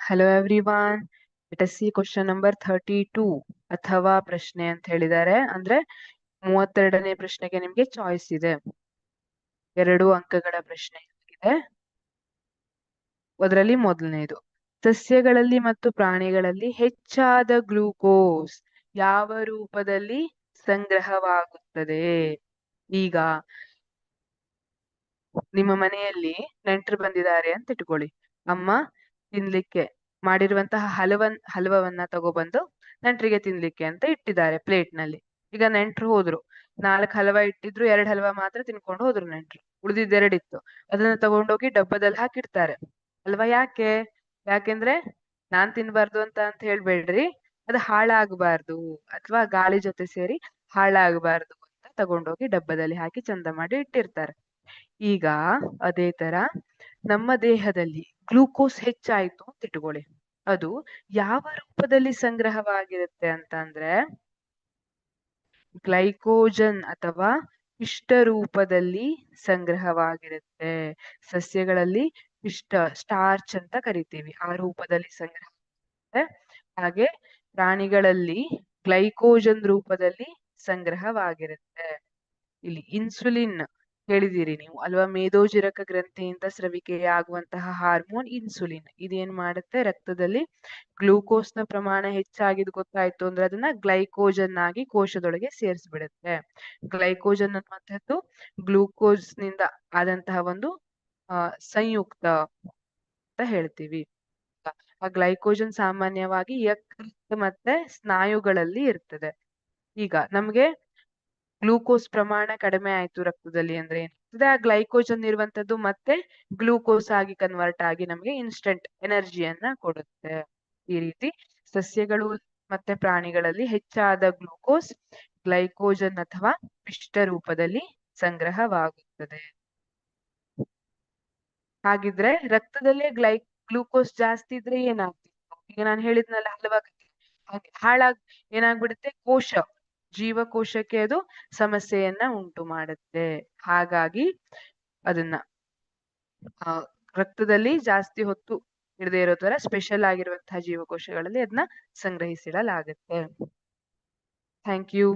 Hello everyone, let us see question number 32 ಅಥವಾ ಪ್ರಶ್ನೆ ಅಂತ ಹೇಳಿದ್ದಾರೆ. ಅಂದ್ರೆ 32ನೇ ಪ್ರಶ್ನೆಗೆ ನಿಮ್ಗೆ ಚಾಯ್ಸ್ ಇದೆ. 2 ಅಂಕಗಳ ಪ್ರಶ್ನೆ ಇದೆ. ಅದರಲ್ಲಿ ಮೊದಲನೇದು, ಸಸ್ಯಗಳಲ್ಲಿ ಮತ್ತು ಪ್ರಾಣಿಗಳಲ್ಲಿ ಹೆಚ್ಚಾದ ಗ್ಲೂಕೋಸ್ ಯಾವ ರೂಪದಲ್ಲಿ ಸಂಗ್ರಹವಾಗುತ್ತದೆ? ಈಗ ನಿಮ್ಮ ಮನೆಯಲ್ಲಿ ನೆಂಟರು ಬಂದಿದ್ದಾರೆ ಅಂತ ಇಟ್ಕೊಳ್ಳಿ. ಅಮ್ಮ ತಿನ್ಲಿಕ್ಕೆ ಮಾಡಿರುವಂತಹ ಹಲವವನ್ನ ತಗೊಬಂದು ನೆಂಟರಿಗೆ ತಿನ್ಲಿಕ್ಕೆ ಅಂತ ಇಟ್ಟಿದ್ದಾರೆ ಪ್ಲೇಟ್ ನಲ್ಲಿ. ಈಗ ನೆಂಟರು ಹೋದ್ರು, 4 ಹಲವ ಇಟ್ಟಿದ್ರು, 2 ಹಲವ ಮಾತ್ರ ತಿನ್ಕೊಂಡು ಹೋದ್ರು ನೆಂಟರು. ಉಳಿದಿದ್ದೆರಡಿತ್ತು, ಅದನ್ನ ತಗೊಂಡೋಗಿ ಡಬ್ಬದಲ್ಲಿ ಹಾಕಿಡ್ತಾರೆ ಅಲ್ವಾ? ಯಾಕೆಂದ್ರೆ ನಾನ್ ತಿನ್ಬಾರ್ದು ಅಂತ ಹೇಳ್ಬೇಡ್ರಿ, ಅದು ಹಾಳಾಗಬಾರ್ದು ಅಥವಾ ಗಾಳಿ ಜೊತೆ ಸೇರಿ ಹಾಳಾಗಬಾರ್ದು ಅಂತ ತಗೊಂಡೋಗಿ ಡಬ್ಬದಲ್ಲಿ ಹಾಕಿ ಚಂದ ಮಾಡಿ ಇಟ್ಟಿರ್ತಾರೆ. ಈಗ ಅದೇ ತರ ನಮ್ಮ ದೇಹದಲ್ಲಿ ಗ್ಲೂಕೋಸ್ ಹೆಚ್ಚಾಯ್ತು ಅಂತ ಇಟ್ಕೊಳ್ಳಿ. ಅದು ಯಾವ ರೂಪದಲ್ಲಿ ಸಂಗ್ರಹವಾಗಿರುತ್ತೆ ಅಂತ ಅಂದ್ರೆ ಗ್ಲೈಕೋಜನ್ ಅಥವಾ ಪಿಷ್ಟ ರೂಪದಲ್ಲಿ ಸಂಗ್ರಹವಾಗಿರುತ್ತೆ. ಸಸ್ಯಗಳಲ್ಲಿ ಪಿಷ್ಟ, ಸ್ಟಾರ್ಚ್ ಅಂತ ಕರಿತೀವಿ, ಆ ರೂಪದಲ್ಲಿ ಸಂಗ್ರಹ. ಹಾಗೆ ಪ್ರಾಣಿಗಳಲ್ಲಿ ಗ್ಲೈಕೋಜನ್ ರೂಪದಲ್ಲಿ ಸಂಗ್ರಹವಾಗಿರುತ್ತೆ. ಇಲ್ಲಿ ಇನ್ಸುಲಿನ್ ಹೇಳಿದಿರಿ ನೀವು ಅಲ್ವಾ? ಮೇದೋಜಿರಕ ಗ್ರಂಥಿಯಿಂದ ಸ್ರವಿಕೆಯಾಗುವಂತಹ ಹಾರ್ಮೋನ್ ಇನ್ಸುಲಿನ್. ಇದೇನ್ ಮಾಡುತ್ತೆ, ರಕ್ತದಲ್ಲಿ ಗ್ಲೂಕೋಸ್ ನ ಪ್ರಮಾಣ ಹೆಚ್ಚಾಗಿದ್ ಗೊತ್ತಾಯ್ತು ಅಂದ್ರೆ ಅದನ್ನ ಗ್ಲೈಕೋಜನ್ ಆಗಿ ಕೋಶದೊಳಗೆ ಸೇರಿಸ್ಬಿಡುತ್ತೆ. ಗ್ಲೈಕೋಜನ್ ಅನ್ನುವಂಥದ್ದು ಗ್ಲೂಕೋಸ್ ನಿಂದ ಆದಂತಹ ಒಂದು ಸಂಯುಕ್ತ ಅಂತ ಹೇಳ್ತೀವಿ. ಆ ಗ್ಲೈಕೋಜನ್ ಸಾಮಾನ್ಯವಾಗಿ ಯಕೃತ್ತು ಮತ್ತೆ ಸ್ನಾಯುಗಳಲ್ಲಿ ಇರ್ತದೆ. ಈಗ ನಮ್ಗೆ ಗ್ಲೂಕೋಸ್ ಪ್ರಮಾಣ ಕಡಿಮೆ ಆಯ್ತು ರಕ್ತದಲ್ಲಿ ಅಂದ್ರೆ ಏನಾಗ್ತದೆ, ಆ ಗ್ಲೈಕೋಜನ್ ಇರುವಂತದ್ದು ಮತ್ತೆ ಗ್ಲೂಕೋಸ್ ಆಗಿ ಕನ್ವರ್ಟ್ ಆಗಿ ನಮ್ಗೆ ಇನ್ಸ್ಟೆಂಟ್ ಎನರ್ಜಿಯನ್ನ ಕೊಡುತ್ತೆ. ಈ ರೀತಿ ಸಸ್ಯಗಳು ಮತ್ತೆ ಪ್ರಾಣಿಗಳಲ್ಲಿ ಹೆಚ್ಚಾದ ಗ್ಲೂಕೋಸ್ ಗ್ಲೈಕೋಜನ್ ಅಥವಾ ಪಿಷ್ಟ ರೂಪದಲ್ಲಿ ಸಂಗ್ರಹವಾಗುತ್ತದೆ. ಹಾಗಿದ್ರೆ ರಕ್ತದಲ್ಲೇ ಗ್ಲೂಕೋಸ್ ಜಾಸ್ತಿ ಇದ್ರೆ ಏನಾಗ್ತಿತ್ತು? ಈಗ ನಾನು ಹೇಳಿದ್ನಲ್ಲ ಹಾಗೆ ಏನಾಗ್ಬಿಡುತ್ತೆ, ಜೀವಕೋಶಕ್ಕೆ ಅದು ಸಮಸ್ಯೆಯನ್ನ ಉಂಟು ಮಾಡುತ್ತೆ. ಹಾಗಾಗಿ ಅದನ್ನ ರಕ್ತದಲ್ಲಿ ಜಾಸ್ತಿ ಹೊತ್ತು ಇಡದೆ ಇರೋ ತರ ಸ್ಪೆಷಲ್ ಆಗಿರುವಂತಹ ಜೀವಕೋಶಗಳಲ್ಲಿ ಅದನ್ನ ಸಂಗ್ರಹಿಸಿಡಲಾಗುತ್ತೆ. Thank you.